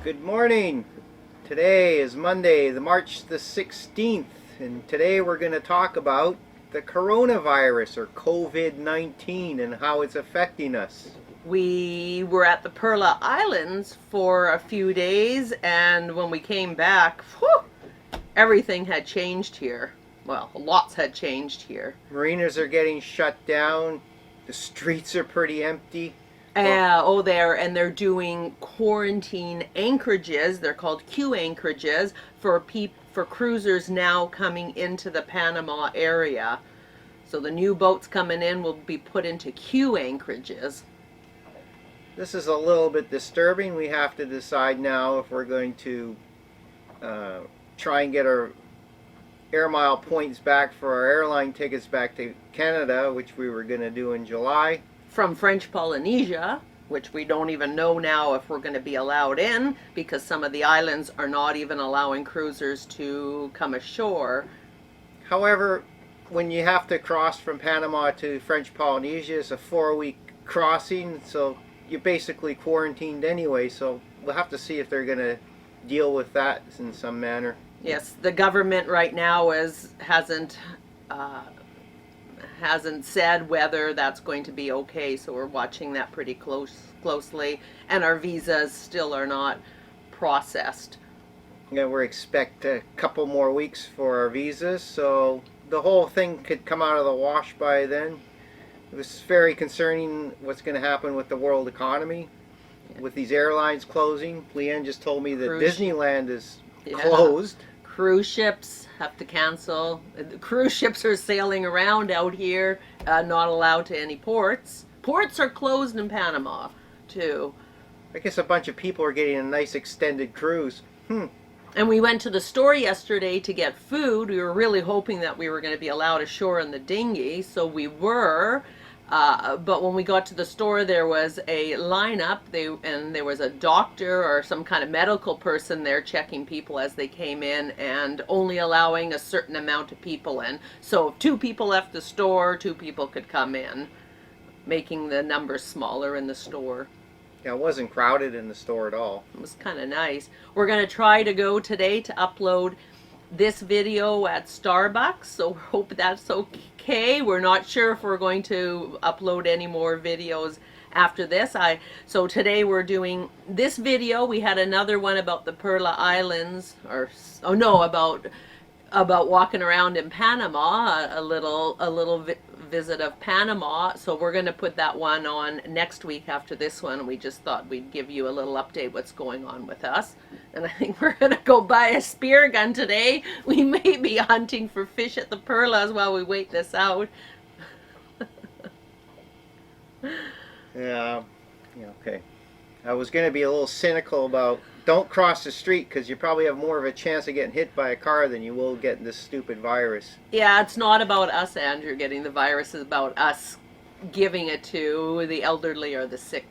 Good morning. Today is Monday, March the 16th, and today we're going to talk about the coronavirus or COVID-19 and how it's affecting us. We were at the Perla Islands for a few days, and when we came back, everything had changed here. Well, lots had changed here. Marinas are getting shut down. The streets are pretty empty. They're doing quarantine anchorages. They're called Q anchorages for cruisers now coming into the Panama area. So the new boats coming in will be put into Q anchorages. This is a little bit disturbing. We have to decide now if we're going to try and get our air mile points back for our airline tickets back to Canada, which we were going to do in July. From French Polynesia, which we don't even know now if we're going to be allowed in, because some of the islands are not even allowing cruisers to come ashore. However, when you have to cross from Panama to French Polynesia, it's a 4-week crossing, so you're basically quarantined anyway, so we'll have to see if they're going to deal with that in some manner. Yes, the government right now hasn't said whether that's going to be okay, so we're watching that pretty closely, and our visas still are not processed. Yeah, we expect a couple more weeks for our visas, so the whole thing could come out of the wash by then. It was very concerning what's going to happen with the world economy, with these airlines closing. Leanne just told me that Disneyland is closed. Cruise ships have to cancel. The cruise ships are sailing around out here, not allowed to any ports. Ports are closed in Panama, too. I guess a bunch of people are getting a nice extended cruise. And we went to the store yesterday to get food. We were really hoping that we were going to be allowed ashore in the dinghy, so we were. But when we got to the store, there was a lineup, and there was a doctor or some kind of medical person there checking people as they came in and only allowing a certain amount of people in. So if 2 people left the store, 2 people could come in, making the numbers smaller in the store. Yeah, it wasn't crowded in the store at all. It was kind of nice. We're going to try to go today to upload this video at Starbucks, so hope that's okay. We're not sure if we're going to upload any more videos after this. So today we're doing this video. We had another one about the Perla Islands, about walking around in Panama, a little visit of Panama. So we're going to put that one on next week after this one. We just thought we'd give you a little update what's going on with us. And I think we're going to go buy a spear gun today. We may be hunting for fish at the Perlas while we wait this out. Yeah, okay. I was going to be a little cynical about don't cross the street because you probably have more of a chance of getting hit by a car than you will getting this stupid virus. Yeah, it's not about us, Andrew, getting the virus. It's about us giving it to the elderly or the sick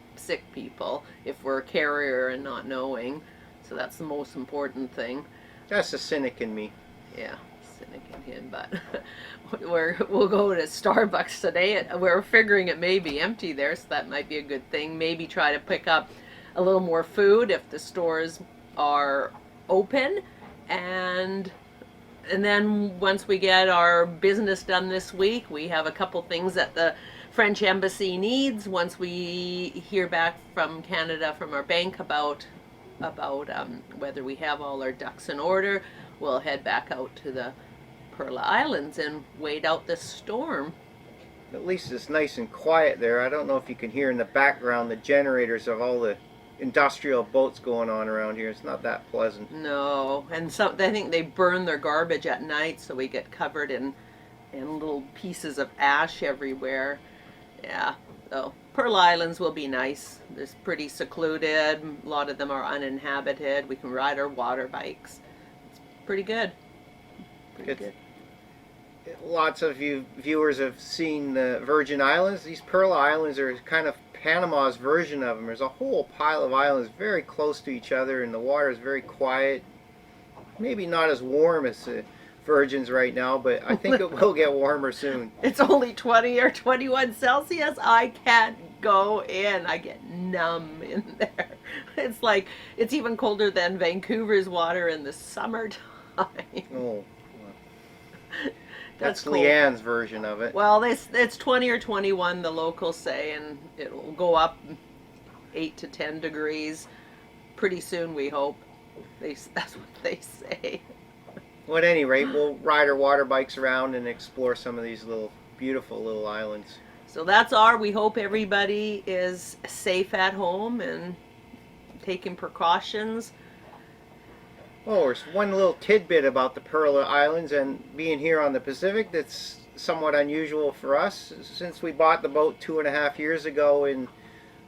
people if we're a carrier and not knowing. So that's the most important thing. That's the cynic in me. Yeah, cynic in him, but we'll go to Starbucks today. We're figuring it may be empty there, so that might be a good thing. Maybe try to pick up a little more food if the stores are open, and then once we get our business done this week, we have a couple things that the French embassy needs. Once we hear back from Canada, from our bank about whether we have all our ducks in order, we'll head back out to the Perla Islands and wait out this storm. At least it's nice and quiet there. I don't know if you can hear in the background the generators of all the industrial boats going on around here. It's not that pleasant. No, and I think they burn their garbage at night, so we get covered in little pieces of ash everywhere. Yeah, so Pearl Islands will be nice. It's pretty secluded. A lot of them are uninhabited. We can ride our water bikes. It's pretty good. Pretty good. Lots of you viewers have seen the Virgin Islands. These Pearl Islands are kind of Panama's version of them. There's a whole pile of islands very close to each other, and the water is very quiet. Maybe not as warm as the Virgins right now, but I think it will get warmer soon. It's only 20 or 21 Celsius. I can't go in. I get numb in there. It's like, it's even colder than Vancouver's water in the summertime. Oh, That's that's cold. Leanne's version of it. Well, it's 20 or 21, the locals say, and it'll go up 8 to 10 degrees pretty soon, we hope. That's what they say. Well, at any rate, we'll ride our water bikes around and explore some of these beautiful little islands. So we hope everybody is safe at home and taking precautions. Oh, there's one little tidbit about the Pearl Islands and being here on the Pacific that's somewhat unusual for us. Since we bought the boat 2.5 years ago in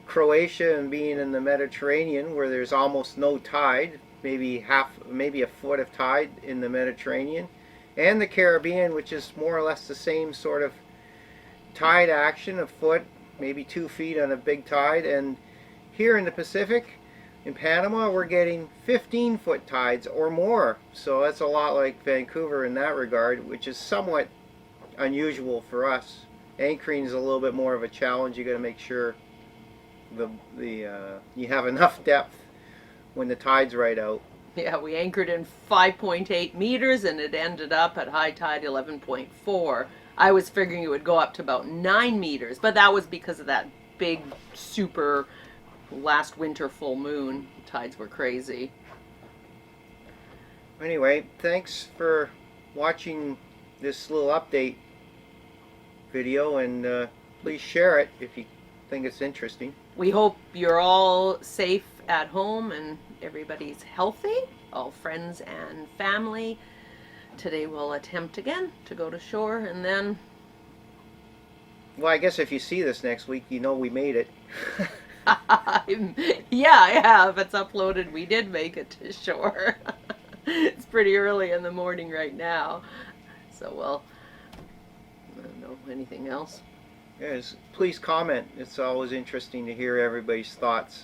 Croatia and being in the Mediterranean where there's almost no tide, maybe a foot of tide in the Mediterranean, and the Caribbean, which is more or less the same sort of tide action, a foot, maybe 2 feet on a big tide. And here in the Pacific, in Panama, we're getting 15-foot tides or more. So that's a lot like Vancouver in that regard, which is somewhat unusual for us. Anchoring is a little bit more of a challenge. You got to make sure you have enough depth when the tide's right out. Yeah, we anchored in 5.8 meters and it ended up at high tide 11.4. I was figuring it would go up to about 9 meters, but that was because of that big, super last winter full moon. Tides were crazy. Anyway, thanks for watching this little update video, and please share it if you think it's interesting. We hope you're all safe at home and everybody's healthy, all friends and family. Today we'll attempt again to go to shore, and then... Well, I guess if you see this next week, you know we made it. Yeah, I have. It's uploaded. We did make it to shore. It's pretty early in the morning right now. So, well, I don't know, anything else? Yes, please comment. It's always interesting to hear everybody's thoughts.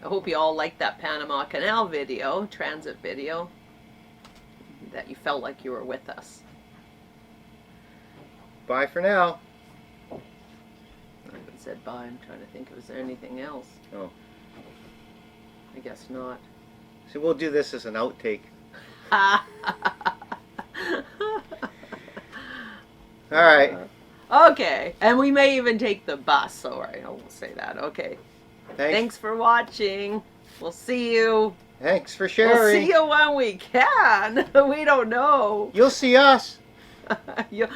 I hope you all liked that Panama Canal video, transit video, that you felt like you were with us. Bye for now. I haven't said bye. I'm trying to think, was there anything else? Oh. I guess not. So we'll do this as an outtake. All right. Okay, and we may even take the bus. All right, I won't say that. Okay. Thanks for watching. We'll see you. Thanks for sharing. We'll see you when we can. We don't know. You'll see us.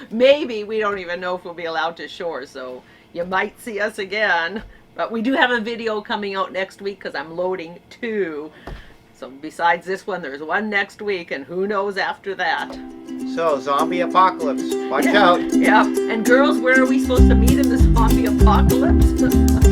Maybe. We don't even know if we'll be allowed to shore, so you might see us again. But we do have a video coming out next week because I'm loading 2. So besides this one, there's one next week, and who knows after that. So, zombie apocalypse. Watch out. Yeah. And girls, where are we supposed to meet in the zombie apocalypse?